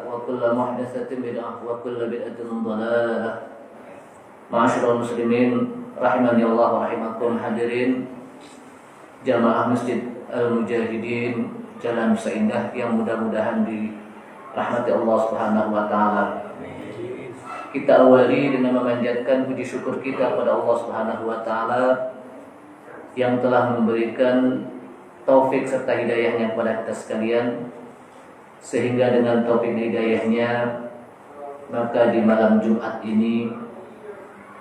وكل محدثة بدعة وكل بدعة ضلالة. Ma'asyiral muslimin rahimani Allah wa rahimakum, hadirin jamaah Masjid Al-Mujahidin Jalan Seindah yang mudah-mudahan dirahmati Allah Subhanahu wa taala. Kita awali dengan memanjatkan puji syukur kita kepada Allah Subhanahu wa taala yang telah memberikan taufik serta hidayahnya kepada kita sekalian, sehingga dengan taufik hidayahnya maka di malam Jumat ini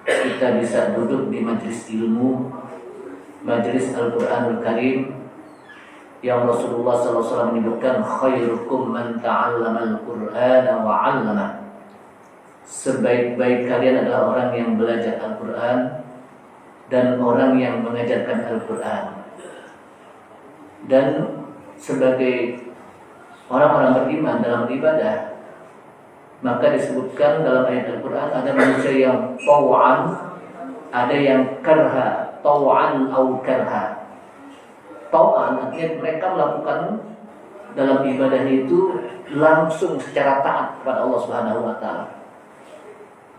kita bisa duduk di majelis ilmu, majelis Al-Quranul Karim yang Rasulullah SAW menyebutkan khairukum man ta'allama al-Qur'ana wa 'allama. Sebaik-baik kalian adalah orang yang belajar Al-Quran dan orang yang mengajarkan Al-Quran. Dan sebagai orang-orang beriman dalam ibadah, maka disebutkan dalam ayat Al-Quran ada manusia yang taw'an, ada yang karha, taw'an atau karha. Taw'an artinya mereka melakukan dalam ibadahnya itu langsung secara taat kepada Allah Subhanahu wa taala.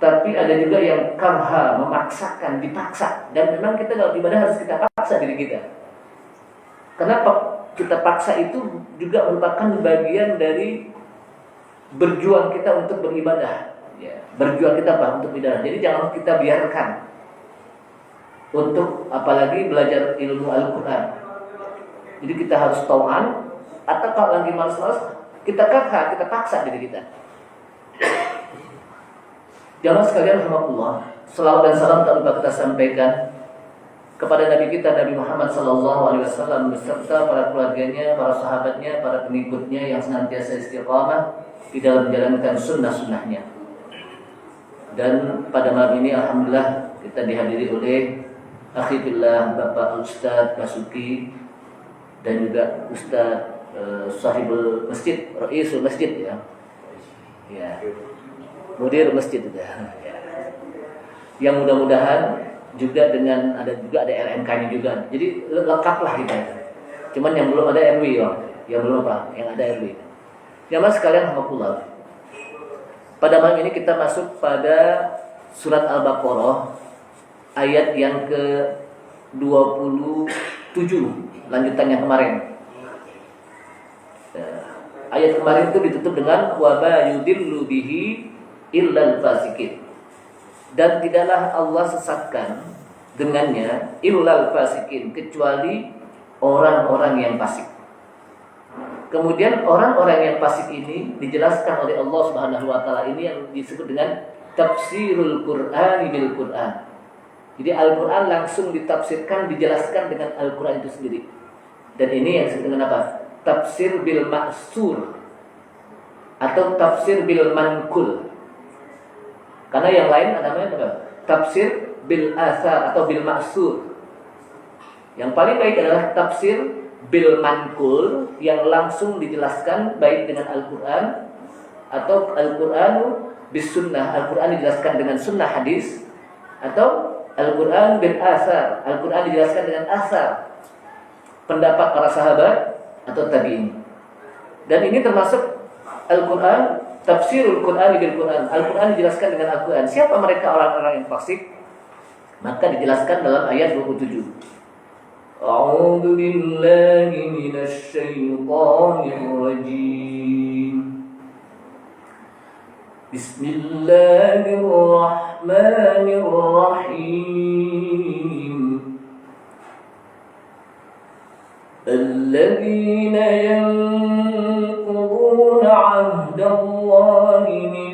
Tapi ada juga yang karha, memaksakan, dipaksa. Dan memang kita dalam ibadah harus kita paksa diri kita. Kenapa kita paksa? Itu juga merupakan bagian dari berjuang kita untuk beribadah, ya. Berjuang kita untuk beribadah. Jadi jangan kita biarkan untuk apalagi belajar ilmu Al-Quran. Jadi kita harus tau'an, atau kalau lagi malas-malas kita kakak, kita paksa diri kita. Jamaah sekalian rahimakumullah, selawat dan salam tak lupa kita sampaikan kepada Nabi kita Nabi Muhammad SAW beserta para keluarganya, para sahabatnya, para pengikutnya yang senantiasa istiqamah di dalam menjalankan sunnah-sunnahnya. Dan pada malam ini alhamdulillah kita dihadiri oleh akhi fillah Bapak Ustaz Basuki dan juga Ustaz sahibul masjid, Raisul Masjid, ya. Ya. Mudir masjid ya. Yang mudah-mudahan juga dengan ada LMK-nya juga. Jadi lengkaplah kita. Cuman yang belum ada RW, ya. Yang belum apa? Yang ada RW. Jamaah sekalian alhamdulillah. Pada malam ini kita masuk pada surat Al-Baqarah ayat yang ke-27, lanjutannya kemarin. Ayat kemarin itu ditutup dengan wa ma yudillu bihi illal fasikin. Dan tidaklah Allah sesatkan dengannya illal fasikin, kecuali orang-orang yang fasik. Kemudian orang-orang yang fasik ini dijelaskan oleh Allah Subhanahu wa taala, ini yang disebut dengan tafsirul Qur'an bil Qur'an. Jadi Al-Qur'an langsung ditafsirkan, dijelaskan dengan Al-Qur'an itu sendiri. Dan ini yang disebut dengan apa? Tafsir bil ma'sur atau tafsir bil mankul. Karena yang lain namanya apa? Tafsir bil asar atau bil ma'sur. Yang paling baik adalah tafsir bil mankul yang langsung dijelaskan baik dengan Al-Quran atau Al-Quranu bis sunnah. Al-Quran dijelaskan dengan sunnah hadis, atau Al-Quran bil asar, Al-Quran dijelaskan dengan asar, pendapat para sahabat atau tabi'in. Dan ini termasuk Al-Quran, tafsirul Quran bil Quran. Al-Quran dijelaskan dengan Al-Quran. Siapa mereka orang-orang yang fasik? Maka dijelaskan dalam ayat 27. A'udzu billahi minasy syaithanir rajim. Bismillahirrahmanirrahim. Alladzina yanquduna 'ahdallahi min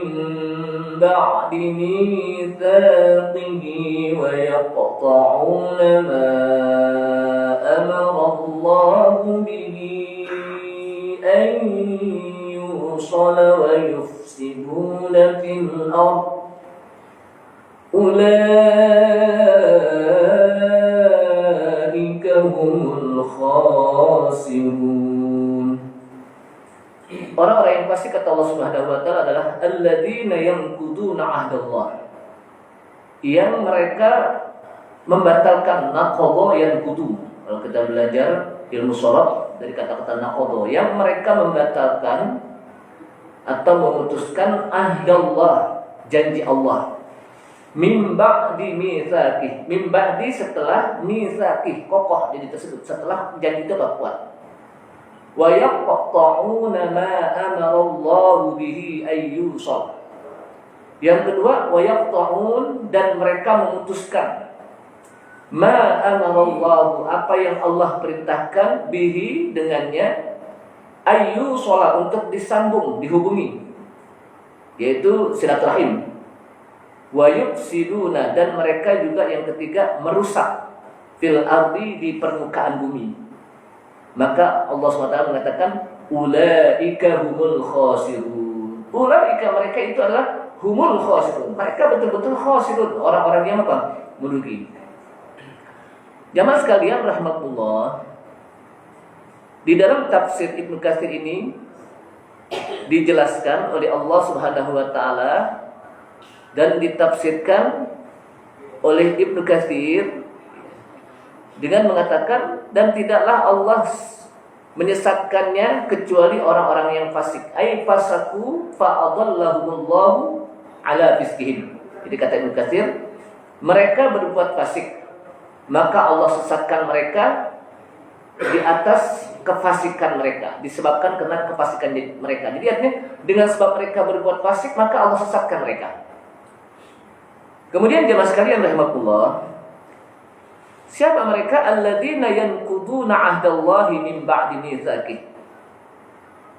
ba'di mitsaqihi wa yaqta'una ma amara Allahu bihi an yusala wa yufsiduna fil ardh ulaika humul khasirun. Orang-orang yang fasik kata Allah Subhanahu wa taala adalah alladzina yanquduna 'ahdallah, yang mereka membatalkan naqadha yanqudu. Kalau kita belajar ilmu sharaf dari kata-kata naqadha, yang mereka membatalkan atau memutuskan ahdallah, janji Allah. Min ba'di mitsaqih, min ba'di setelah mitsaqih, kokoh janji tersebut, setelah janji itu kuat. Wa yaqta'una ma amara Allah bihi ayyusal. Yang kedua, wa yaqta'un, dan mereka memutuskan ma amara Allah, apa yang Allah perintahkan, bihi, dengannya, ayyusal, untuk disambung, dihubungi, yaitu silaturahim. Wa yufsiduna, dan mereka juga yang ketiga merusak, fil ardi, di permukaan bumi. Maka Allah SWT mengatakan ulaika humul khasirun. Ulaika, mereka itu adalah humul khasirun. Mereka betul-betul khasirun, orang-orang yang apa? Merugi. Jamaah sekalian rahmatullah, di dalam tafsir Ibnu Katsir ini dijelaskan oleh Allah Subhanahu wa taala dan ditafsirkan oleh Ibnu Katsir dengan mengatakan, dan tidaklah Allah menyesatkannya kecuali orang-orang yang fasik. Ai fasaku fa'adallahumullahu ala fiskihim. Jadi kata Ibnu Katsir, mereka berbuat fasik, maka Allah sesatkan mereka di atas kefasikan mereka, disebabkan karena kefasikan mereka. Jadi artinya dengan sebab mereka berbuat fasik, maka Allah sesatkan mereka. Kemudian jemaah sekalian rahimakumullah, siapa mereka? Alladzina yanquduna ahdallahi min ba'di mitsaqih.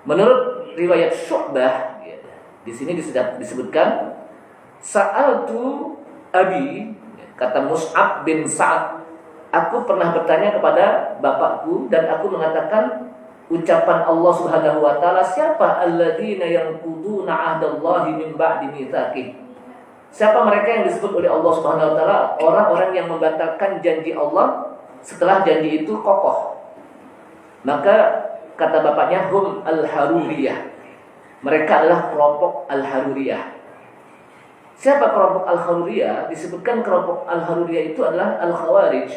Menurut riwayat Syu'bah, di sini disebutkan sa'altu abi, kata Mus'ab bin Sa'ad, aku pernah bertanya kepada bapakku dan aku mengatakan ucapan Allah Subhanahu wa taala, siapa alladzina yanquduna ahdallahi min ba'di mitsaqih? Siapa mereka yang disebut oleh Allah Subhanahu wa taala orang-orang yang membatalkan janji Allah setelah janji itu kokoh? Maka kata bapaknya, hum al-haruriyah. Mereka adalah kelompok al-haruriyah. Siapa kelompok al-haruriyah? Disebutkan kelompok al-haruriyah itu adalah al-khawarij.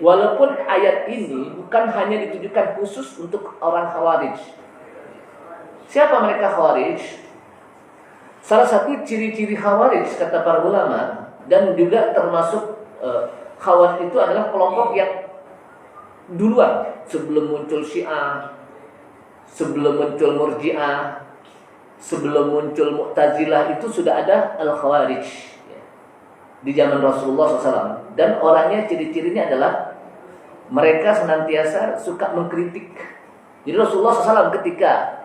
Walaupun ayat ini bukan hanya ditujukan khusus untuk orang khawarij. Siapa mereka khawarij? Salah satu ciri-ciri khawarij kata para ulama, dan juga termasuk khawarij itu adalah kelompok yang duluan sebelum muncul Syiah, sebelum muncul Murji'ah, sebelum muncul Mu'tazilah, itu sudah ada al-khawarij di zaman Rasulullah SAW. Dan orangnya, ciri-cirinya adalah mereka senantiasa suka mengkritik. Jadi Rasulullah SAW ketika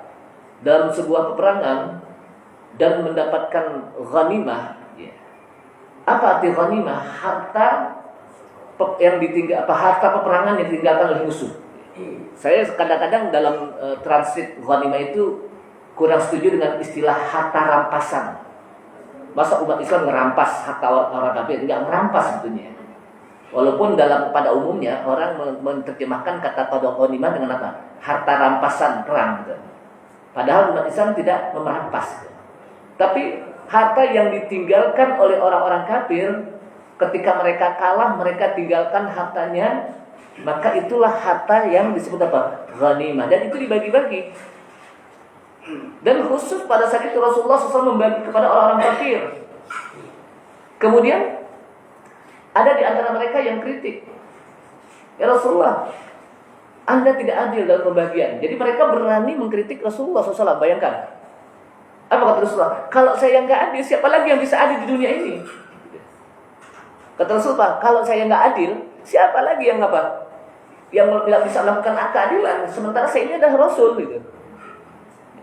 dalam sebuah peperangan dan mendapatkan ghanimah, apa arti ghanimah? Harta yang ditinggal, harta peperangan yang ditinggalkan oleh musuh. Saya kadang-kadang dalam translate ghanimah itu kurang setuju dengan istilah harta rampasan. Masa umat Islam merampas harta orang kafir? Enggak merampas sebetulnya. Walaupun pada umumnya orang menerjemahkan kata ghanimah dengan apa? Harta rampasan perang. Gitu. Padahal umat Islam tidak merampas. Gitu. Tapi harta yang ditinggalkan oleh orang-orang kafir ketika mereka kalah, mereka tinggalkan hartanya, maka itulah harta yang disebut apa? Ghanimah. Dan itu dibagi-bagi. Dan khusus pada saat itu Rasulullah SAW membagi kepada orang-orang kafir. Kemudian ada di antara mereka yang kritik, ya Rasulullah, Anda tidak adil dalam pembagian. Jadi mereka berani mengkritik Rasulullah SAW. Bayangkan, apa kata Rasulullah? Kalau saya nggak adil, siapa lagi yang bisa adil di dunia ini? Kata Rasulullah, kalau saya nggak adil, siapa lagi yang apa? Yang tidak bisa melakukan keadilan? Sementara saya ini adalah Rasul, gitu.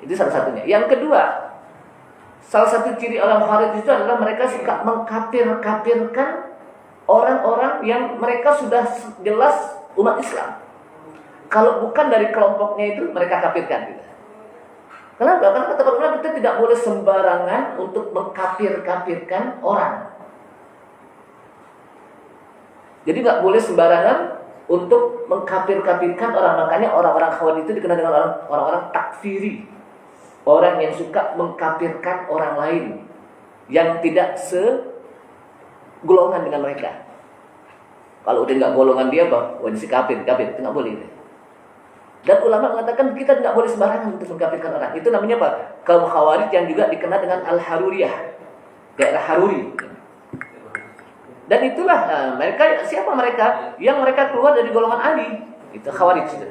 Itu salah satunya. Yang kedua, salah satu ciri orang Khawarij itu adalah mereka suka mengkafir-kafirkan orang-orang yang mereka sudah jelas umat Islam. Kalau bukan dari kelompoknya itu, mereka kafirkan, gitu. Kenapa? Karena kata para ulama, kita tidak boleh sembarangan untuk mengkafir-kafirkan orang. Jadi nggak boleh sembarangan untuk mengkafir-kafirkan orang. Makanya orang-orang Khawarij itu dikenal dengan orang-orang takfiri, orang yang suka mengkafirkan orang lain yang tidak segolongan dengan mereka. Kalau udah nggak golongan dia, wah ini si kafir, itu nggak boleh. Dan ulama mengatakan kita tidak boleh sembarangan untuk mengkafirkan orang. Itu namanya apa? Kaum Khawarij yang juga dikenal dengan Al-Haruriyah, daerah Haruri. Dan itulah mereka, siapa mereka? Yang mereka keluar dari golongan Ali. Itu Khawarij itu.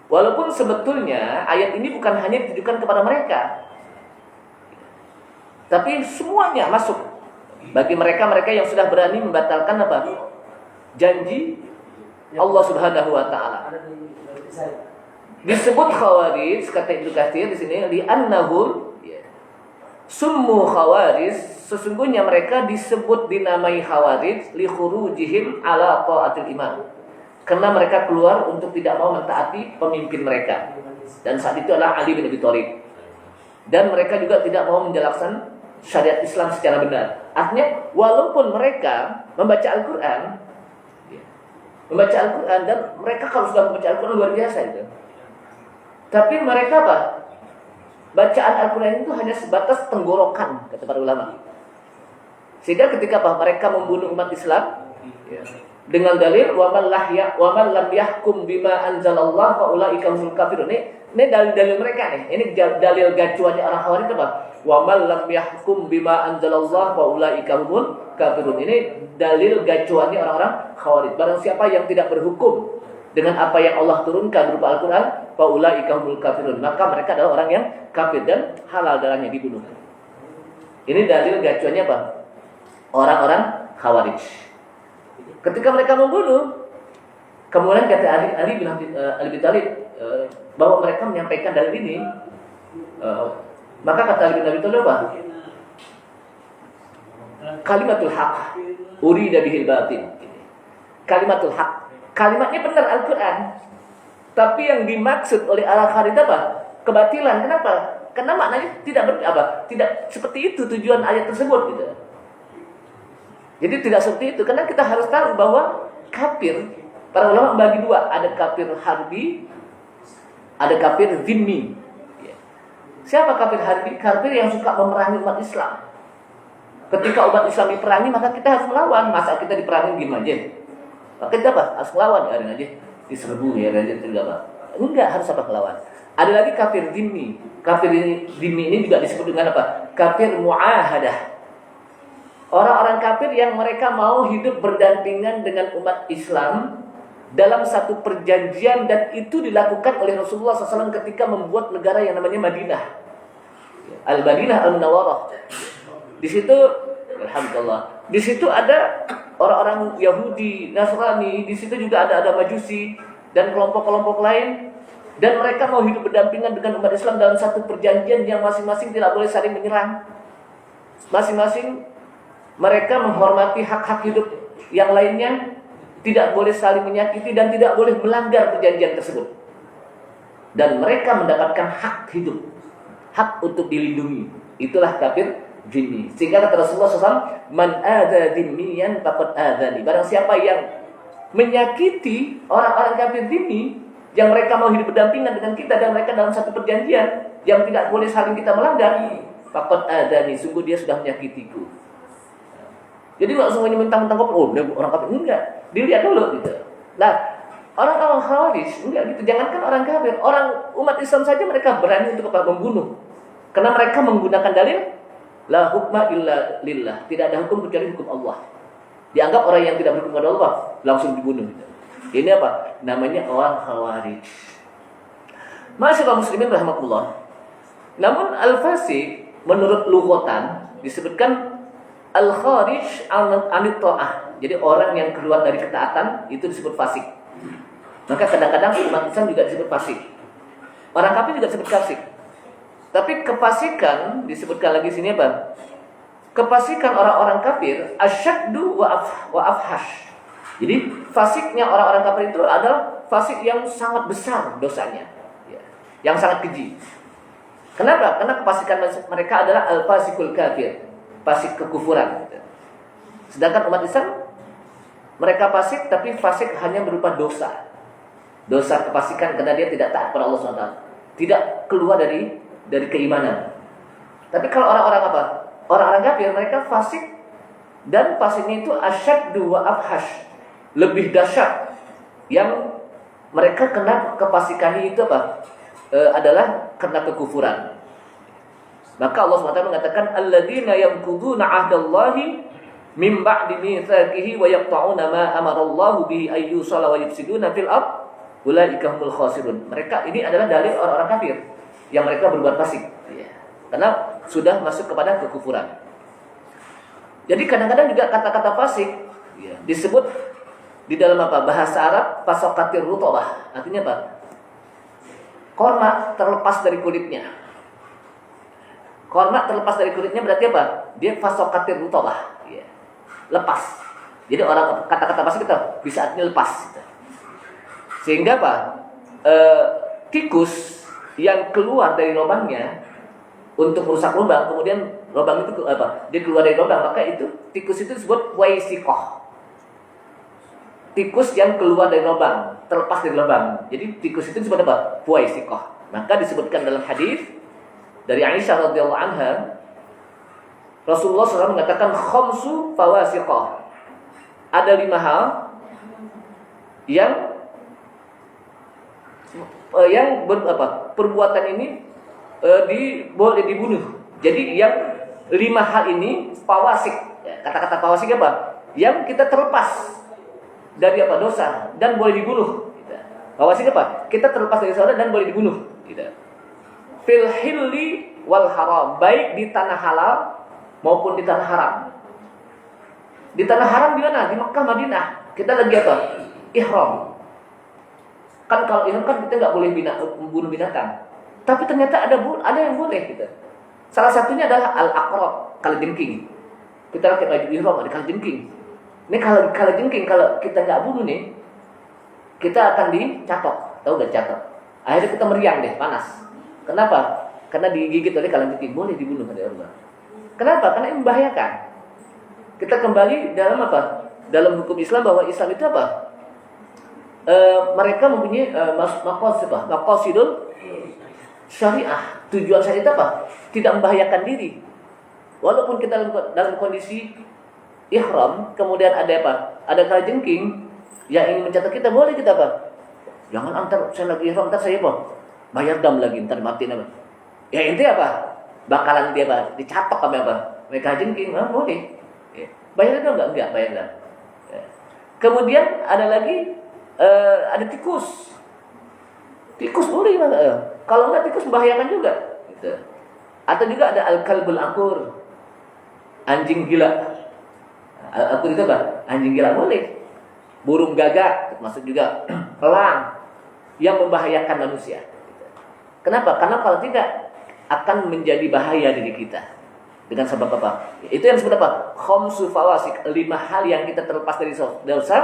Walaupun sebetulnya ayat ini bukan hanya ditujukan kepada mereka, tapi semuanya masuk bagi mereka-mereka yang sudah berani membatalkan apa? Janji Allah Subhanahu wa taala. Disebut Khawarij kata Ibnu Katsir di sini li'annahum summu Khawarij, sesungguhnya mereka disebut dinamai Khawarij li khurujihim ala ta'atil imam. Karena mereka keluar untuk tidak mau mentaati pemimpin mereka. Dan saat itu adalah Ali bin Abi Thalib. Dan mereka juga tidak mau menjalankan syariat Islam secara benar. Artinya walaupun mereka membaca Al-Quran dan mereka kalau sudah membaca Al-Quran luar biasa itu. Tapi mereka apa? Bacaan Al-Quran itu hanya sebatas tenggorokan, kata para ulama. Sehingga ketika apa? Mereka membunuh umat Islam dengan dalil wa man lam yahkum bima anzalallah fa ulaika humul kafirun. Ini dalil-dalil mereka nih. Ini dalil gacuannya orang Khawarij apa? Wa man lam yahkum bima anzalallah fa ulaika humul kafirun. Ini dalil gacuannya orang-orang Khawarij. Barang siapa yang tidak berhukum dengan apa yang Allah turunkan berupa Al-Qur'an, fa ulaika humul kafirun. Maka mereka adalah orang yang kafir dan halal darahnya dibunuh. Ini dalil gacuannya apa? Orang-orang Khawarij. Ketika mereka membunuh, kemudian kata Ali bin Abi Thalib bahwa mereka menyampaikan dalil ini, maka kata Ali bin Abi Thalib apa? Kalimatul haq urida bihil batin. Kalimatul haq. Kalimatnya benar Al-Qur'an. Tapi yang dimaksud oleh Al-Khawarij apa? Kebatilan. Kenapa? Karena maknanya tidak seperti itu tujuan ayat tersebut gitu. Jadi tidak seperti itu, karena kita harus tahu bahwa kafir, para ulama membagi dua, ada kafir harbi, ada kafir zimmi. Siapa kafir harbi? Kafir yang suka memerangi umat Islam. Ketika umat Islam diperangi, maka kita harus melawan. Masa kita diperangi gimana aja? Maka kita apa? Harus melawan, ya aja. Diserbu ya aja tidak apa. Enggak, harus apa melawan. Ada lagi kafir zimmi. Kafir zimmi ini juga disebut dengan apa? Kafir muahadah. Orang-orang kafir yang mereka mau hidup berdampingan dengan umat Islam dalam satu perjanjian, dan itu dilakukan oleh Rasulullah SAW ketika membuat negara yang namanya Madinah, Al-Madinah Al-Munawwarah. Di situ, alhamdulillah, di situ ada orang-orang Yahudi, Nasrani, di situ juga ada Majusi dan kelompok-kelompok lain, dan mereka mau hidup berdampingan dengan umat Islam dalam satu perjanjian yang masing-masing tidak boleh saling menyerang. Masing-masing mereka menghormati hak-hak hidup yang lainnya, tidak boleh saling menyakiti dan tidak boleh melanggar perjanjian tersebut. Dan mereka mendapatkan hak hidup, hak untuk dilindungi. Itulah kafir zimmi. Sehingga kata Rasulullah SAW, man adza zimmiyan faqad adzani. Barang siapa yang menyakiti orang-orang kafir zimmi, yang mereka mau hidup berdampingan dengan kita dan mereka dalam satu perjanjian yang tidak boleh saling kita melanggar, faqad adzani, sungguh dia sudah menyakitiku. Jadi nggak semuanya mentang-mentang kafir, oh dia orang kafir, enggak. Dilihat dulu gitu. Nah, orang-orang Khawarij enggak gitu. Jangankan orang kafir, orang umat Islam saja mereka berani untuk membunuh. Karena mereka menggunakan dalil la hukma illa lillah. Tidak ada hukum kecuali hukum Allah. Dianggap orang yang tidak berhukum kepada Allah langsung dibunuh gitu. Ini apa? Namanya orang Khawarij. Masyaallah muslimin rahimakumullah. Namun al-fasik menurut lughatan disebutkan al-kharij anit ta'ah. Jadi orang yang keluar dari ketaatan itu disebut fasik. Maka kadang-kadang umat Islam juga disebut fasik. Orang kafir juga disebut fasik. Tapi kefasikan disebutkan lagi sini apa? Kefasikan orang-orang kafir asyaddu wa afhash. Jadi fasiknya orang-orang kafir itu adalah fasik yang sangat besar dosanya, yang sangat keji. Kenapa? Karena kefasikan mereka adalah al-fasikul kafir, fasik kekufuran. Sedangkan umat Islam mereka fasik, tapi fasik hanya berupa dosa. Dosa kefasikan karena dia tidak taat kepada Allah SWT, tidak keluar dari keimanan. Tapi kalau orang-orang apa? Orang-orang kafir mereka fasik, dan fasiknya itu asyaddu wa afhash, lebih dahsyat, yang mereka kena kefasikan itu apa? Adalah karena kekufuran. Maka Allah SWT mengatakan alladzina yanquduna 'ahdallahi min ba'di mitsaqihi wa yaqta'una ma amarallahu bihi ayyusala wa yufsiduna fil ard ulaika humul khasirun. Mereka ini adalah dalil orang-orang kafir yang mereka berbuat fasik. Karena sudah masuk kepada kekufuran. Jadi kadang-kadang juga kata-kata fasik disebut di dalam apa? Bahasa Arab fasokatir rutobah. Artinya apa? Korma terlepas dari kulitnya. Korma terlepas dari kulitnya berarti apa? Dia fasokatir rutobah. Lepas. Jadi orang kata-kata fasik itu bisa artinya lepas. Sehingga apa? Tikus yang keluar dari lubangnya untuk merusak lubang, kemudian lubang itu apa? Dia keluar dari lubang, maka itu tikus itu disebut waisikoh. Tikus yang keluar dari lubang, terlepas dari lubang. Jadi tikus itu disebut apa? Waisikoh. Maka disebutkan dalam hadis dari Aisyah radhiyallahu anha, Rasulullah SAW mengatakan khamsu fawasiqah. Ada 5 hal yang perbuatan ini boleh dibunuh. Jadi yang 5 hal ini fawasik. Kata-kata fawasik apa? Yang kita terlepas dari apa? Dosa dan boleh dibunuh. Fawasik apa? Kita terlepas dari dosa dan boleh dibunuh. Fil hilli wal haram, baik di tanah halal maupun di tanah haram. Di tanah haram di mana? Di Mekah, Madinah. Kita lagi apa? Ihram. Kan kalau ihram kan kita nggak boleh membunuh binatang. Tapi ternyata ada yang boleh kita. Salah satunya adalah al-aqrab, kalajengking. Kita pakai baju ihram ada kalajengking. Ini kalau kalajengking kalau kita nggak bunuh nih, kita akan dicatok. Tahu nggak catok? Akhirnya kita meriang deh, panas. Kenapa? Karena digigit oleh kalajengking, boleh dibunuh oleh Allah. Kenapa? Karena ini membahayakan. Kita kembali dalam apa? Dalam hukum Islam bahwa Islam itu apa? Mereka mempunyai maqasidul syariah. Tujuan syariah itu apa? Tidak membahayakan diri. Walaupun kita dalam kondisi ihram, kemudian ada apa? Ada kalajengking yang ingin mencatat kita, boleh kita apa? Jangan antar saya lagi ihram, antar saya apa? Bayar dam lagi, ntar mati apa? Ya intinya apa? Bakalan dia apa? Dicatok apa? Mereka jengking, boleh. Bayar dam enggak bayar dam. Kemudian ada lagi ada tikus. Tikus boleh mana? Kalau enggak tikus membahayakan juga. Gitu. Atau juga ada al-kalbul akur, anjing gila. Akur itu apa? Anjing gila boleh. Burung gagak, termasuk juga elang yang membahayakan manusia. Kenapa? Karena kalau tidak akan menjadi bahaya diri kita. Dengan sebab apa? Itu yang disebut apa? Khamsu fawasik, 5 hal yang kita terlepas dari dosa.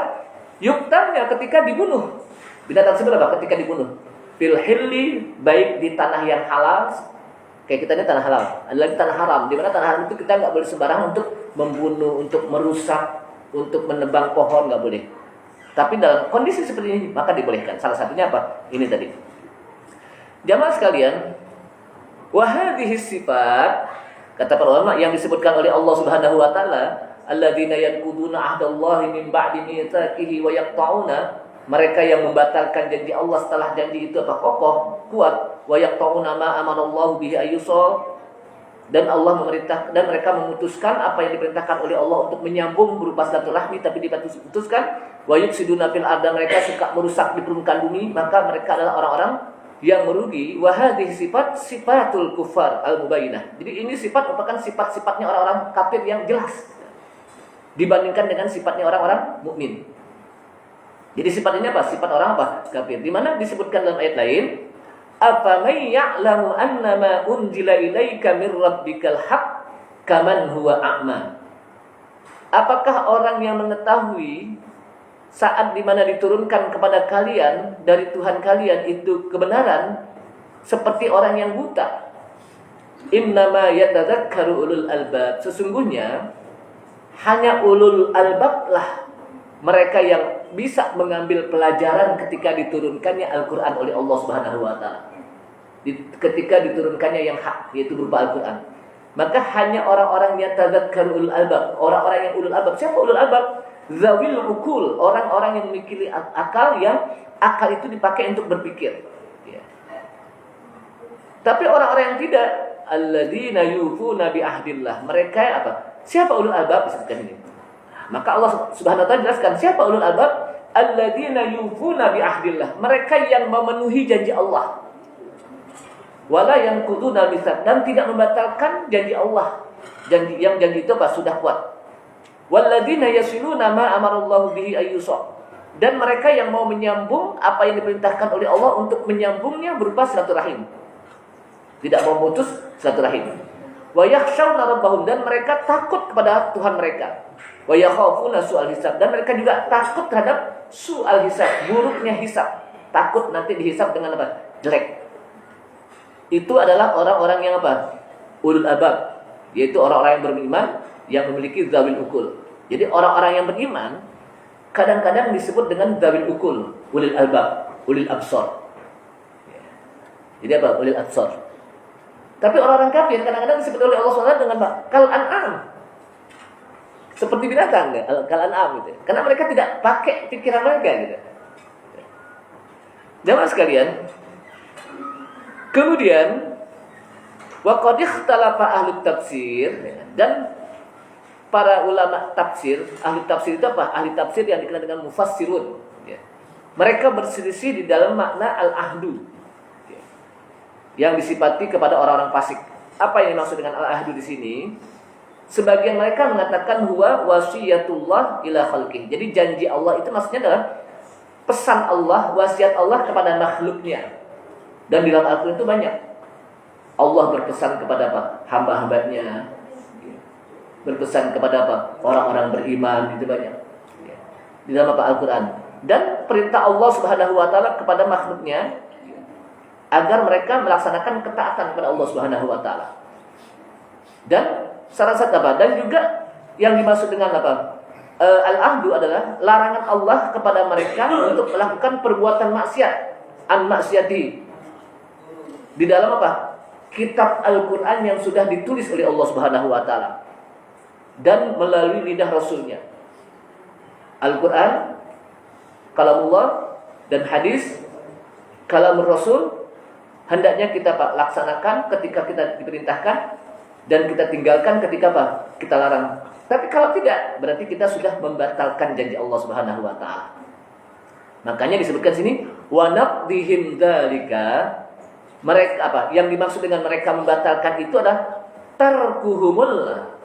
Yuktamnya ketika dibunuh. Binatang tersebut apa? Ketika dibunuh. Fil hilli, baik di tanah yang halal. Kayak kita ini tanah halal. Ada lagi tanah haram. Di mana tanah haram itu kita nggak boleh sembarangan untuk membunuh, untuk merusak, untuk menebang pohon, nggak boleh. Tapi dalam kondisi seperti ini maka dibolehkan. Salah satunya apa? Ini tadi. Jamaah sekalian, wahadhihi sifat, kata para ulama, yang disebutkan oleh Allah Subhanahu wa taala, alladzina yanquduna 'ahdallahi min ba'di mitsaqihi wa yaqta'una, mereka yang membatalkan janji Allah setelah janji itu apa? Kokoh, kuat, wa yaqta'una ma amarallahu bihi ayyusal, dan Allah memerintah dan mereka memutuskan apa yang diperintahkan oleh Allah untuk menyambung berupa silaturahmi tapi diputuskan, wa yufsiduna fil ardh, mereka suka merusak di permukaan bumi, maka mereka adalah orang-orang yang merugi. Wa hadhihi sifat sifatul kufar al-mubayyinah. Jadi ini sifat merupakan sifat-sifatnya orang-orang kafir yang jelas dibandingkan dengan sifatnya orang-orang mukmin. Jadi sifat ini apa? Sifat orang apa? Kafir. Di mana disebutkan dalam ayat lain, "Afaman ya'lamu annama unzila ilaika mir rabbikal haqq kaman huwa a'ma." Apakah orang yang mengetahui saat dimana diturunkan kepada kalian dari Tuhan kalian itu kebenaran seperti orang yang buta? Innama yatadzakkaru ulul albab. Sesungguhnya hanya ulul albab lah mereka yang bisa mengambil pelajaran ketika diturunkannya Al-Quran oleh Allah Subhanahu wa taala. Ketika diturunkannya yang hak, yaitu berupa Al-Quran. Maka hanya orang-orang yang yatadzakkaru ulul albab, orang-orang yang ulul albab. Siapa ulul albab? zawil ukul, orang-orang yang memiliki akal, yang akal itu dipakai untuk berpikir. Ya. Tapi orang-orang yang tidak, alladzina yufuna bi ahdillah, mereka apa? Siapa ulul albab disebutkan ini? Maka Allah Subhanahu wa taala jelaskan siapa ulul albab? Alladzina yufuna bi ahdillah, mereka yang memenuhi janji Allah. Wala yanquduna mitsaq, dan tidak membatalkan janji Allah. Janji itu apa? Sudah kuat. Walladzina yasiluna ma amarallahu bihi ayyusha, dan mereka yang mau menyambung apa yang diperintahkan oleh Allah untuk menyambungnya berupa silaturahim. Tidak mau memutus silaturahim. Wa yakhshawna rabbahum, dan mereka takut kepada Tuhan mereka. Wa yakhafuna su'al hisab, dan mereka juga takut terhadap su'al hisab, buruknya hisab. Takut nanti dihisab dengan apa? Jelek. Itu adalah orang-orang yang apa? Ulul albab, yaitu orang-orang yang beriman yang memiliki zawil ukul. Jadi orang-orang yang beriman kadang-kadang disebut dengan zawil ukul, ulil albab, ulil absar. Jadi apa? Ulil absar. Tapi orang-orang kafir kadang-kadang disebut oleh Allah SWT dengan kal an'am, seperti binatang, kal an'am gitu. Karena mereka tidak pakai pikiran mereka gitu. Jamaah sekalian, kemudian wa qad ikhtalafa ahli tafsir, dan para ulama tafsir. Ahli tafsir itu apa? Ahli tafsir yang dikenal dengan mufassirun. Mereka berselisih di dalam makna al-ahdu, yang disifati kepada orang-orang fasik. Apa yang dimaksud dengan al-ahdu di sini? Sebagian mereka mengatakan huwa wasiyatullah ila khalqih. Jadi janji Allah itu maksudnya adalah pesan Allah, wasiat Allah kepada makhluknya. Dan di dalam Al-Quran itu banyak. Allah berpesan kepada apa? Hamba-hambanya. Berpesan kepada apa? Orang-orang beriman, itu banyak. Di dalam apa? Al-Quran. Dan perintah Allah Subhanahu wa taala kepada makhluknya agar mereka melaksanakan ketaatan kepada Allah Subhanahu wa taala. Dan salah satu apa? Dan juga yang dimaksud dengan apa? Al-ahdu adalah larangan Allah kepada mereka untuk melakukan perbuatan maksiat, an maksiati. Di dalam apa? Kitab Al-Quran yang sudah ditulis oleh Allah Subhanahu wa taala dan melalui lidah Rasulnya. Al-Quran, kalamullah, dan hadis, kalamur Rasul, hendaknya kita Pak laksanakan ketika kita diperintahkan, dan kita tinggalkan ketika apa? Kita larang. Tapi kalau tidak, berarti kita sudah membatalkan janji Allah Subhanahu wa taala. Makanya disebutkan sini wa naqdihim dzalika. Mereka apa? Yang dimaksud dengan mereka membatalkan itu adalah tarkuhumul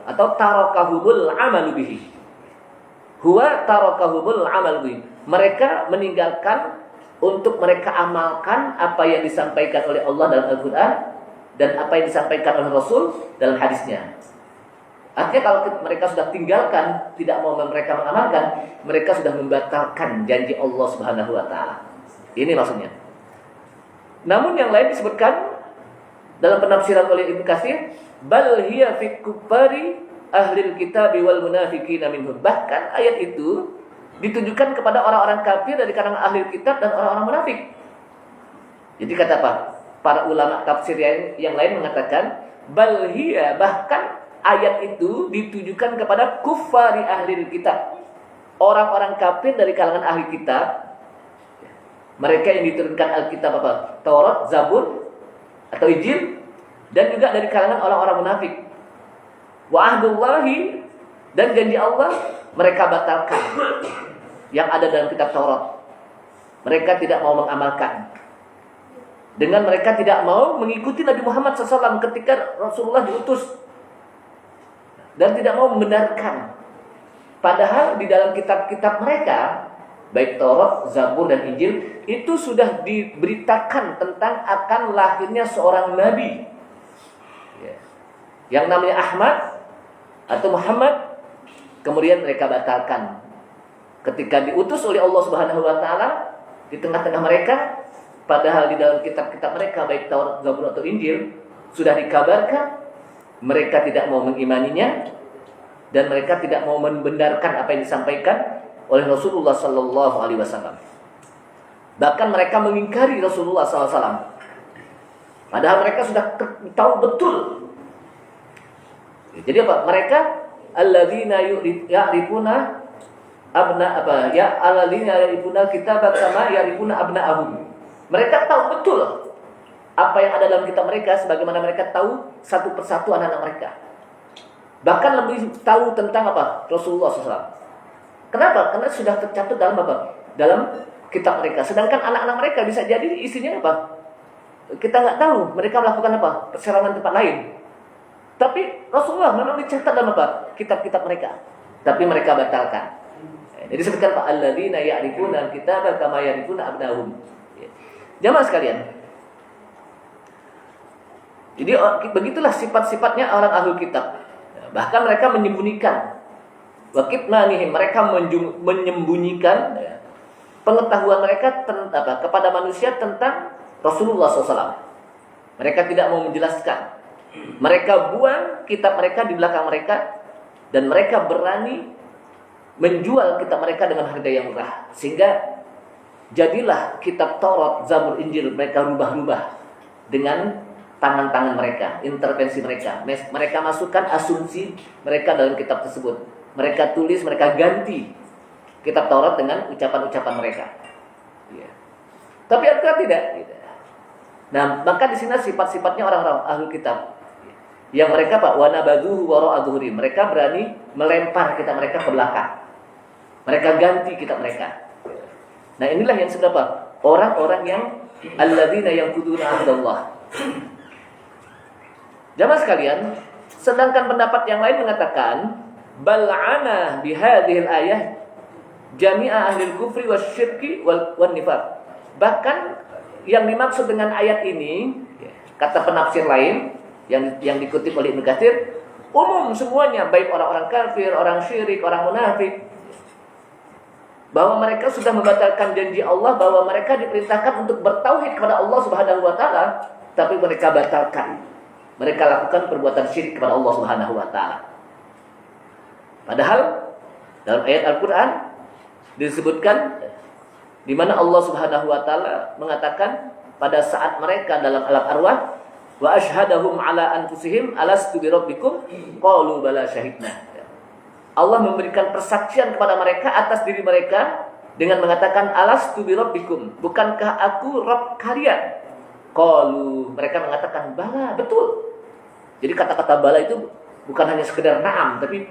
atau tarakahumul amalu bihi. Huwa tarakahumul amalu bihi. Mereka meninggalkan untuk mereka amalkan apa yang disampaikan oleh Allah dalam Al-Quran dan apa yang disampaikan oleh Rasul dalam hadisnya. Artinya kalau mereka sudah tinggalkan, tidak mau mereka mengamalkan, mereka sudah membatalkan janji Allah Subhanahu wa taala. Ini maksudnya. Namun yang lain disebutkan dalam penafsiran oleh Ibnu Katsir, bal hiya fi kuffari ahlil kitab wal munafiqina minhum. Bahkan ayat itu ditujukan kepada orang-orang kafir dari kalangan ahli kitab dan orang-orang munafik. Jadi kata apa? Para ulama tafsir yang lain mengatakan bal hiya, bahkan ayat itu ditujukan kepada kuffari ahli kitab, orang-orang kafir dari kalangan ahli kitab. Mereka yang diturunkan Alkitab apa? Taurat, Zabur atau Injil, dan juga dari kalangan orang-orang munafik. Wa ahdullahi, dan janji Allah mereka batalkan yang ada dalam kitab Taurat. Mereka tidak mau mengamalkan. Dengan mereka tidak mau mengikuti Nabi Muhammad SAW ketika Rasulullah diutus, dan tidak mau membenarkan. Padahal di dalam kitab-kitab mereka, baik Taurat, Zabur, dan Injil, itu sudah diberitakan tentang akan lahirnya seorang nabi, yang namanya Ahmad atau Muhammad. Kemudian mereka batalkan ketika diutus oleh Allah Subhanahu wa taala di tengah-tengah mereka, padahal di dalam kitab-kitab mereka baik Taurat, Zabur, atau Injil sudah dikabarkan. Mereka tidak mau mengimaninya, dan mereka tidak mau membenarkan apa yang disampaikan oleh Rasulullah sallallahu alaihi wasallam. Bahkan mereka mengingkari Rasulullah sallallahu alaihi wasallam. Padahal mereka sudah tahu betul. Jadi apa? Mereka alladzina ya'rifuna abna apa ya alladzina yarifuna kitaba kama yarifuna abna'ahum. Mereka tahu betul apa yang ada dalam kitab mereka sebagaimana mereka tahu satu persatu anak-anak mereka. Bahkan lebih tahu tentang apa? Rasulullah SAW. Kenapa? Karena sudah tercatat dalam apa? Dalam kitab mereka. Sedangkan anak-anak mereka bisa jadi isinya apa? Kita nggak tahu mereka melakukan apa? Perserangan tempat lain. Tapi Rasulullah memang dicatat dalam apa? Kitab-kitab mereka. Tapi mereka batalkan. Jadi disebutkan Pak alladzina ya'rifuna kitaba kama ya'rifuna abnahum. Jamaah sekalian. Jadi begitulah sifat-sifatnya orang ahlul kitab. Bahkan mereka menyembunyikan wakitmanihim, mereka menyembunyikan pengetahuan mereka kepada manusia tentang Rasulullah SAW. Mereka tidak mau menjelaskan. Mereka buang kitab mereka di belakang mereka dan mereka berani menjual kitab mereka dengan harga yang murah, sehingga jadilah kitab Taurat, Zabur, Injil mereka rubah-rubah dengan tangan-tangan mereka, intervensi mereka. Mereka masukkan asumsi mereka dalam kitab tersebut. Mereka tulis, mereka ganti kitab Taurat dengan ucapan-ucapan mereka. Ya. Tapi Al-Quran tidak. Nah, maka di sini sifat-sifatnya orang-orang ahlul kitab. Yang mereka wa nabadhuhu wara'a dhuhurihim. Mereka berani melempar kitab mereka ke belakang. Mereka ganti kitab mereka. Nah, inilah yang seberapa orang-orang yang alladzina yanquduna ahdallah. Jamaah sekalian, sedangkan pendapat yang lain mengatakan bal'ana bihadhil ayah jami'a ahlil kufri wasyirki wan nifaq. Bahkan yang dimaksud dengan ayat ini, kata penafsir lain yang dikutip oleh Ibnu Katsir, umum semuanya, baik orang-orang kafir, orang syirik, orang munafik, bahwa mereka sudah membatalkan janji Allah bahwa mereka diperintahkan untuk bertauhid kepada Allah Subhanahu wa taala, tapi mereka batalkan. Mereka lakukan perbuatan syirik kepada Allah Subhanahu wa taala. Padahal dalam ayat Al-Qur'an disebutkan di mana Allah Subhanahu wa taala mengatakan pada saat mereka dalam alam arwah, wa asyhadahum ala anfusihim alastu birabbikum qalu bala syahidna. Allah memberikan persaksian kepada mereka atas diri mereka dengan mengatakan alastu birabbikum, bukankah aku Rabb kalian? Qalu, mereka mengatakan bala, betul. Jadi kata-kata bala itu bukan hanya sekedar na'am, tapi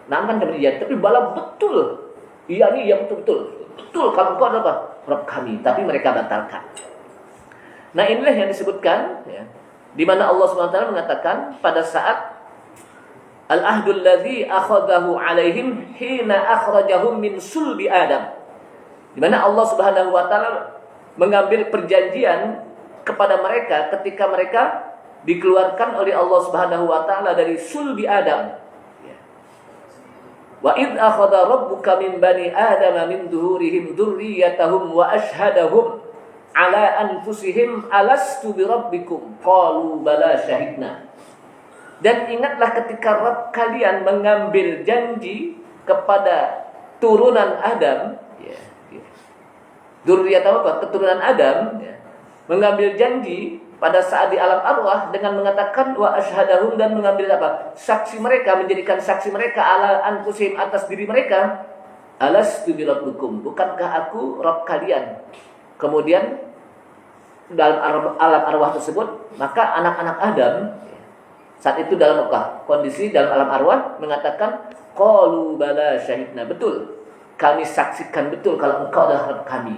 na'am kan kemudian, tapi bala betul. Iya nih, iya betul-betul. Betul, kalau engkau adalah Rabb kami, tapi mereka batalkan. Nah, inilah yang disebutkan ya, di mana Allah SWT mengatakan pada saat al-ahdul ladzi akhadahu alaihim hina akhrajahum min sulbi Adam. Di mana Allah Subhanahu wa taala mengambil perjanjian kepada mereka ketika mereka dikeluarkan oleh Allah Subhanahu wa taala dari sulbi Adam. Wa id akhadha rabbuka min bani Adama min duhurihim dzurriyyatahum wa ashhadahum ala anfusihim alastu birabbikum qalu bala syahidna. Dan ingatlah ketika Rabb kalian mengambil janji kepada turunan Adam, dzurriyyat apa? Keturunan Adam, mengambil janji pada saat di alam arwah dengan mengatakan wa asyhadahum, dan mengambil apa? Saksi mereka, menjadikan saksi mereka ala anfusihim, atas diri mereka, alastu birabbikum, bukankah aku Rabb kalian? Kemudian dalam alam arwah tersebut, maka anak-anak Adam saat itu dalam kondisi dalam alam arwah mengatakan qalu bala syahidna, betul, kami saksikan betul kalau engkau adalah Rabb kami.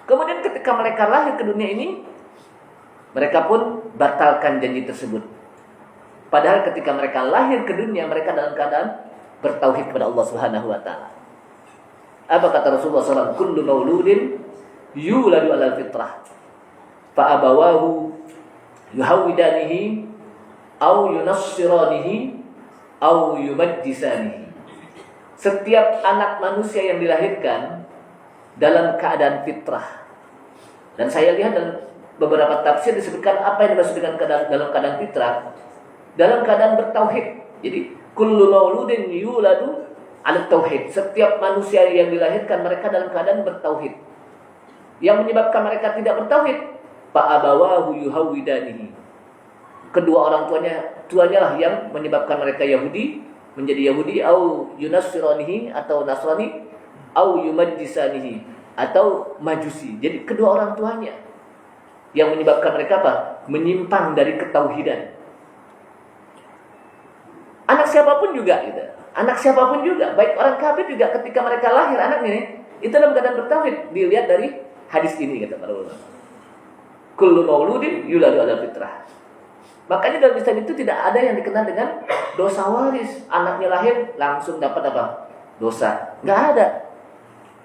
Kemudian ketika mereka lahir ke dunia ini, mereka pun batalkan janji tersebut. Padahal ketika mereka lahir ke dunia, mereka dalam keadaan bertauhid kepada Allah Subhanahu wa taala. Apa kata Rasulullah SAW? Kullu mauludin yuladu ala fitrah fa abawahu yuhawidanihi au yunassiranihi au yumajjisanihi. Setiap anak manusia yang dilahirkan dalam keadaan fitrah. Dan saya lihat dalam beberapa tafsir disebutkan apa yang dimaksud dengan dalam keadaan fitrah, dalam keadaan bertauhid. Jadi kullu mauludin yuladu ala tauhid. Setiap manusia yang dilahirkan mereka dalam keadaan bertauhid. Yang menyebabkan mereka tidak bertauhid, fa abawahu yuhawidanihi, kedua orang tuanya lah yang menyebabkan mereka Yahudi, menjadi Yahudi, au yunassiranihi, atau Nasrani, au yumajjisanihi, atau majusi. Jadi kedua orang tuanya yang menyebabkan mereka apa? Menyimpang dari ketauhidan. Anak siapapun juga gitu. Anak siapapun juga, baik orang kafir juga ketika mereka lahir anaknya ini, itu dalam keadaan bertauhid. Dilihat dari hadis ini kata para ulama. Kullu mauludin yuladu ala fitrah. Makanya dalam Islam itu tidak ada yang dikenal dengan dosa waris. Anaknya lahir langsung dapat apa? Dosa. Enggak ada.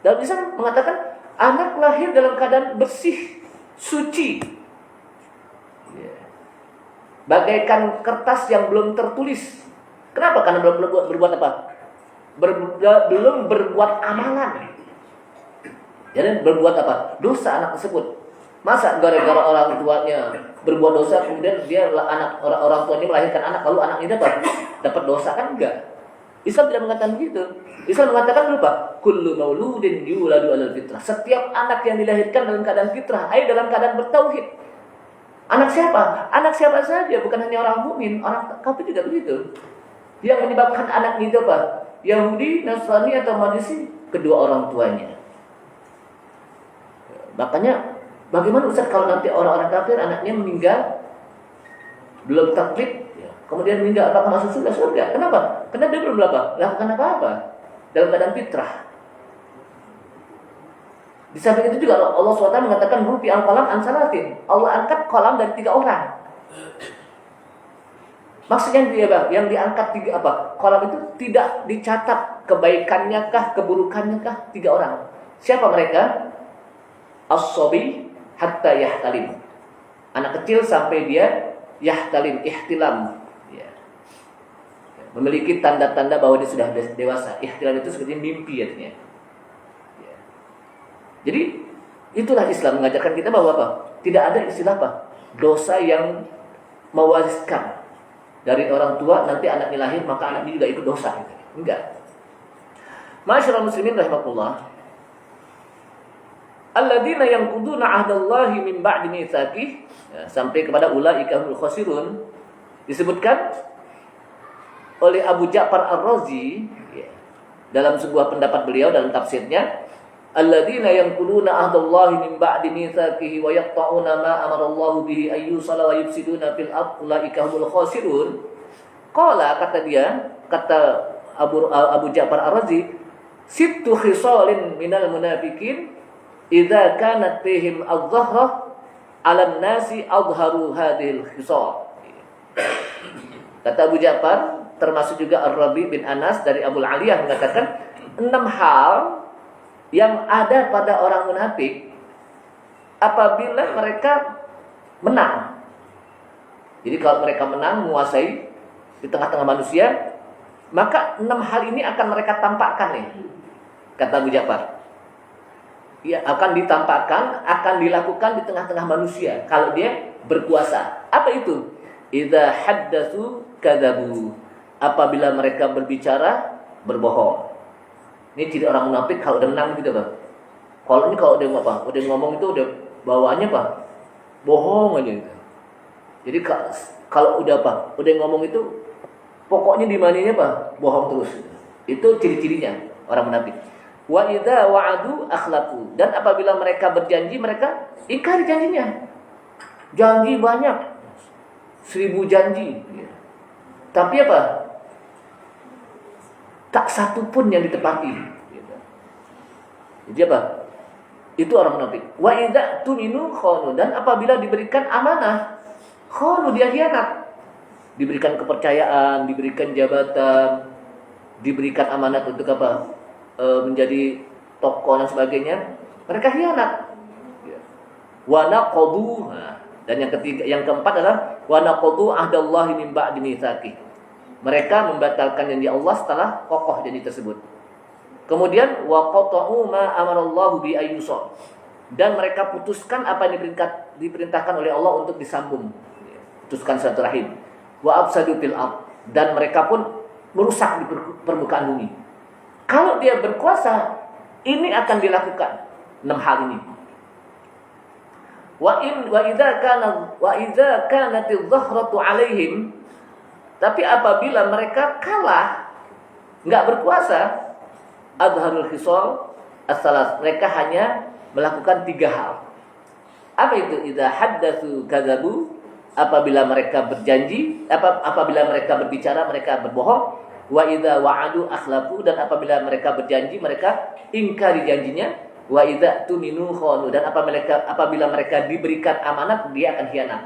Dalam Islam mengatakan anak lahir dalam keadaan bersih, suci. Bagaikan kertas yang belum tertulis. Kenapa? Karena belum berbuat apa? Belum berbuat amalan. Jadi berbuat apa? Dosa anak tersebut. Masa gara-gara orang tuanya berbuat dosa kemudian dia orang tuanya melahirkan anak lalu anak ini dapat dosa, kan enggak? Islam tidak mengatakan begitu. Islam mengatakan apa? Kullu mauludin yuladu 'alal fitrah. Setiap anak yang dilahirkan dalam keadaan fitrah, dalam keadaan bertauhid. Anak siapa? Anak siapa saja, bukan hanya orang mukmin, orang kafir juga begitu. Yang menyebabkan anak itu apa? Yahudi, Nasrani atau Majusi, kedua orang tuanya. Makanya bagaimana Ustaz kalau nanti orang-orang kafir anaknya meninggal belum taklid, kemudian meninggal apakah masuk surga? Kenapa? Karena dia belum lakukan apa-apa dalam keadaan fitrah. Di samping itu juga Allah SWT mengatakan rufi al-qalam an salatin. Allah angkat qalam dari 3 orang. Maksudnya yang diangkat 3 apa? Qalam itu tidak dicatat kebaikannya kah, keburukannya kah 3 orang. Siapa mereka? As-sabi hatta yahtalim. Anak kecil sampai dia yahtalim, ihtilam. Ya. Memiliki tanda-tanda bahwa dia sudah dewasa. Ihtilam itu seperti mimpi artinya. Ya. Jadi itulah Islam mengajarkan kita bahwa apa? Tidak ada istilah apa? Dosa yang mewariskan dari orang tua nanti anaknya lahir maka anaknya juga ikut dosa. Enggak. Ma'asyiral muslimin rahimakumullah. Alladzina yanquduna 'ahdallahi min ba'di mitsaqih, sampai kepada ulaika humul khasirun, disebutkan oleh Abu Ja'far Ar-Razi dalam sebuah pendapat beliau dalam tafsirnya, alladzina yanquduna 'ahdallahi min ba'di mitsaqih wa yaqta'una ma amara Allahu bihi ayyusala wa yufsiduna fil ardh ulaika humul khasirun. Qala, kata Abu Ja'far Ar-Razi, sittu khisalin minal munafiqin idza kanat fihim adh-dhahrah 'ala an-nasi adharu hadhil khisal. Kata Abu Ja'far, termasuk juga Ar-Rabi bin Anas dari Abu Aliyah mengatakan 6 hal yang ada pada orang munafik apabila mereka menang. Jadi kalau mereka menang menguasai di tengah-tengah manusia, maka 6 hal ini akan mereka tampakkan nih. Kata Abu Ja'far. Ya, akan ditampakkan, akan dilakukan di tengah-tengah manusia kalau dia berkuasa. Apa itu? Idza haddatsu kadzabu. Apabila mereka berbicara, berbohong. Ini ciri orang munafik kalau udah menang gitu, Bang. Kalau udah apa? Udah ngomong itu udah bawaannya apa? Bohong aja gitu. Jadi kalau udah apa? Udah ngomong itu pokoknya di mananya apa? Bohong terus. Itu ciri-cirinya orang munafik. Wa idza wa'adu akhlaqu. Dan apabila mereka berjanji, mereka ingkari janjinya. Janji banyak. 1000 janji. Tapi apa? Tak satu pun yang ditepati. Jadi apa? Itu orang munafik. Wa idza tuminu khanu. Dan apabila diberikan amanah, khanu, dia khianat. Diberikan kepercayaan, diberikan jabatan, diberikan amanat untuk apa? Menjadi tokoh dan sebagainya, mereka khianat. Wa naqadu. Dan yang keempat adalah wa naqadu ahdallahi min ba'di mitsaqih. Mereka membatalkan janji Allah setelah kokoh janji tersebut. Kemudian wa qata'u ma amarallahu bi ayyusal. Dan mereka putuskan apa yang diperintahkan oleh Allah untuk disambung. Putuskan silaturahim. Wa afsadu fil ardh. Dan mereka pun merusak di permukaan bumi. Kalau dia berkuasa, ini akan dilakukan 6 hal ini. Wa idza kanatiz zahratu alaihim. Tapi apabila mereka kalah, enggak berkuasa, adharul khisal, as-salas. Mereka hanya melakukan 3 hal. Apa itu? Idza haddatsu kadzabu, apabila mereka berjanji, apabila mereka berbicara mereka berbohong, wa idza wa'adu akhlafu, dan apabila mereka berjanji mereka ingkari janjinya, wa idza tuminu khanu, dan apabila mereka diberikan amanat dia akan khianat.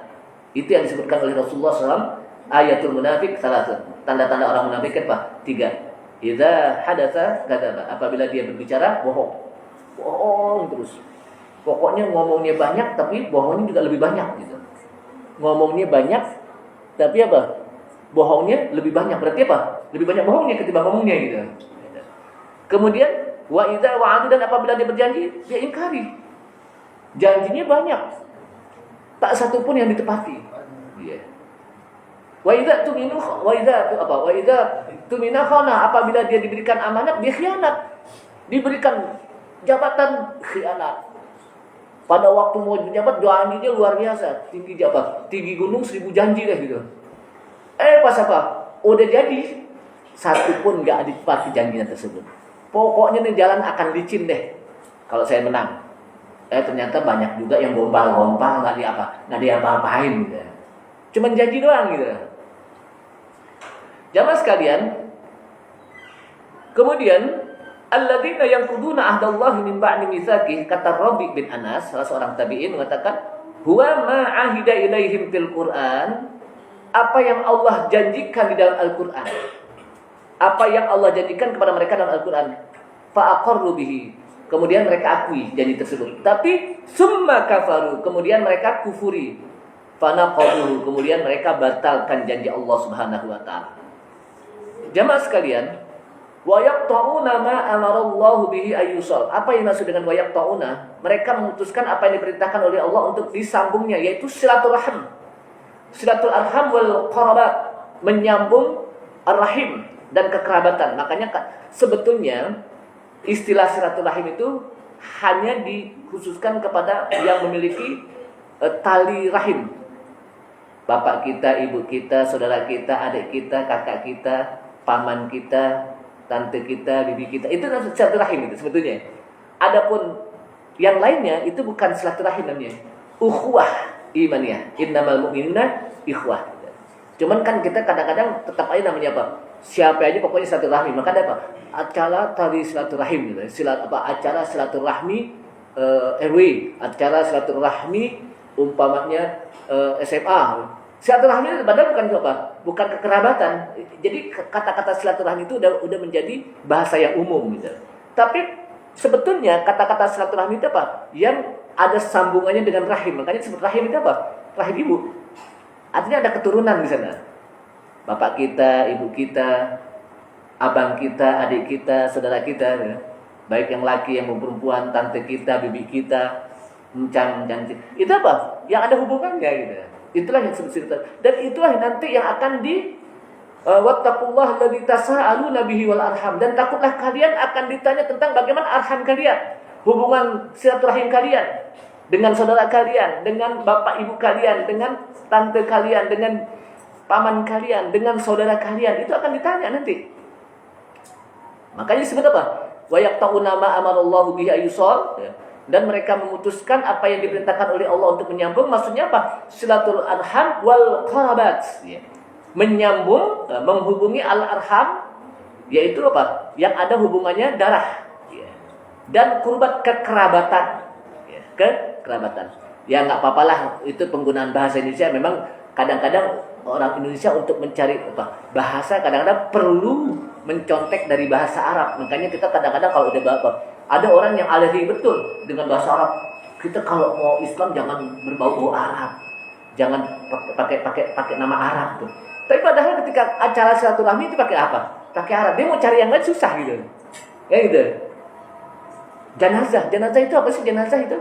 Itu yang disebutkan oleh Rasulullah SAW, ayatul munafik salah. Tanda-tanda orang munafik apa? 3. Idza hadatsa kadzaba, apabila dia berbicara bohong terus. Pokoknya ngomongnya banyak tapi bohongnya juga lebih banyak gitu. Ngomongnya banyak tapi apa? Bohongnya lebih banyak. Berarti apa? Lebih banyak bohongnya ketimbang ngomongnya gitu. Kemudian wa idza wa'ada, dan apabila dia berjanji dia ingkari. Janjinya banyak, tak satu pun yang ditepati. Iya. Wa idza tuminu khana, apabila dia diberikan amanat dia khianat. Diberikan jabatan khianat. Pada waktu mau menjabat janjinya luar biasa, tinggi jabat, tinggi gunung 1000 janji deh gitu. Pas apa? Udah jadi, satu pun nggak ditepati janjinya tersebut. Pokoknya nih jalan akan licin deh kalau saya menang. Ternyata banyak juga yang gombal-gombal, nggak diapa-apain gitu. Cuman janji doang gitu. Jamaah sekalian, kemudian alladzina yanquduna ahdallahi min ba'di mitsaqih, kata Rabi bin Anas, salah seorang tabi'in mengatakan, huwa ma ahida ilaihim fil Qur'an, apa yang Allah janjikan di dalam Al-Qur'an. Apa yang Allah janjikan kepada mereka dalam Al-Qur'an. Fa aqarru bihi, kemudian mereka akui janji tersebut. Tapi summa kafaru, kemudian mereka kufuri. Fa naqadu, kemudian mereka batalkan janji Allah Subhanahu wa taala. Jamaah sekalian, wa yaqta'una ma amarallahu bihi ayyusal. Apa yang maksud dengan wa yaqta'una? Mereka memutuskan apa yang diperintahkan oleh Allah untuk disambungnya, yaitu silaturahim. Silatul arham wal qarabat, menyambung ar-rahim dan kekerabatan. Makanya sebetulnya istilah silaturahim itu hanya dikhususkan kepada yang memiliki tali rahim. Bapak kita, ibu kita, saudara kita, adik kita, kakak kita, paman kita, tante kita, bibi kita, itu silaturahim itu sebetulnya. Adapun yang lainnya itu bukan silaturahim namanya, ukhuwah imaniyah. Innamal mu'minuna ikhwah. Cuman kan kita kadang-kadang tetap aja namanya apa? Siapa aja pokoknya silaturahmi. Maka ada apa? Acara tali silaturahim gitu. Acara silaturahmi RW, acara silaturahmi umpamanya SMA. Silaturahmi itu padahal bukan apa? Bukan kekerabatan. Jadi kata-kata silaturahmi itu udah menjadi bahasa yang umum gitu. Tapi sebetulnya kata-kata silaturahmi itu apa? Yang ada sambungannya dengan rahim. Makanya disebut rahim itu apa? Rahim ibu. Artinya ada keturunan di sana. Bapak kita, ibu kita, abang kita, adik kita, saudara kita ya. Baik yang laki, yang perempuan, tante kita, bibi kita, encang, janji. Itu apa? Yang ada hubungannya gitu. Itulah yang disebut. Dan itulah nanti yang akan wattaqullaha alladzi tasaaluna bihi wal arham, dan takutlah kalian akan ditanya tentang bagaimana arham kalian, hubungan silaturahim kalian dengan saudara kalian, dengan bapak ibu kalian, dengan tante kalian, dengan paman kalian, dengan saudara kalian. Itu akan ditanya nanti. Makanya disebut apa? Wa yaqta'una ma amarallahu bihi ayyusal. Dan mereka memutuskan apa yang diperintahkan oleh Allah untuk menyambung. Maksudnya apa? Silatul arham wal qarabat. Menyambung, menghubungi al-arham, yaitu apa? Yang ada hubungannya darah. Dan kurbat kekerabatan. Kekerabatan. Ya nggak apa-apalah, itu penggunaan bahasa Indonesia. Memang kadang-kadang orang Indonesia untuk mencari bahasa kadang-kadang perlu mencontek dari bahasa Arab. Makanya kita kadang-kadang kalau udah ada orang yang alergi betul dengan bahasa Arab. Kita kalau mau Islam jangan berbau-bau Arab, jangan pakai nama Arab tuh. Tapi padahal ketika acara silaturahmi itu pakai apa? Pakai Arab. Dia mau cari yang lain susah gitu. Ya gitu. Jenazah itu apa sih jenazah itu?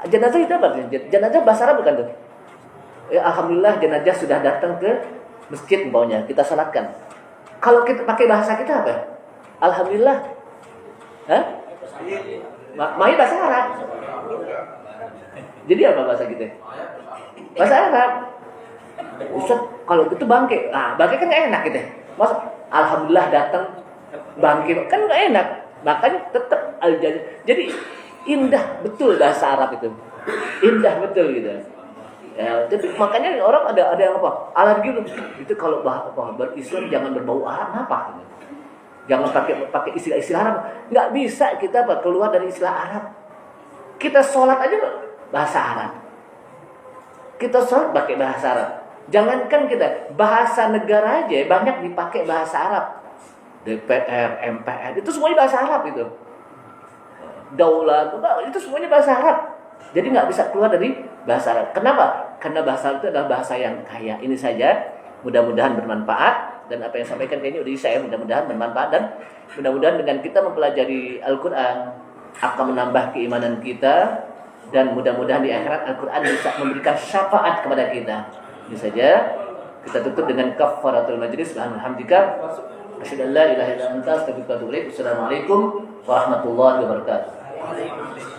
Jenazah itu apa? Jenazah bahasa Arab bukan tuh? Alhamdulillah jenazah sudah datang ke masjid umpamanya, kita salatkan. Kalau kita pakai bahasa kita apa? Alhamdulillah. Mayit bahasa Arab. Jadi apa bahasa kita? Bahasa Arab. Ustaz, kalau itu bangke. Bangke kan gak enak gitu. Mas, alhamdulillah datang bangke kan gak enak. Makanya tetap al-jannah. Jadi indah betul bahasa Arab itu. Indah betul gitu. Ya, jadi makanya orang ada yang apa? Alergi itu kalau berislam jangan berbau Arab apa? Jangan pakai istilah-istilah Arab. Nggak bisa kita keluar dari istilah Arab. Kita sholat aja bahasa Arab. Kita sholat pakai bahasa Arab. Jangankan kita bahasa negara aja banyak dipakai bahasa Arab. DPR, MPR itu semuanya bahasa Arab itu. Daulah itu semuanya bahasa Arab. Jadi nggak bisa keluar dari bahasa Arab. Kenapa? Karena bahasa Arab itu adalah bahasa yang kaya. Ini saja. Mudah-mudahan bermanfaat. Dan apa yang sampaikan kayaknya udah saya mudah-mudahan bermanfaat. Dan mudah-mudahan dengan kita mempelajari Al-Quran akan menambah keimanan kita. Dan mudah-mudahan di akhirat Al-Quran bisa memberikan syafaat kepada kita. Ini saja. Kita tutup dengan kafaratul majlis. Alhamdulillah. Asyhadu an la ilaha illa anta astaghfiruka wa atubu ilaik. Assalamualaikum warahmatullahi wabarakatuh.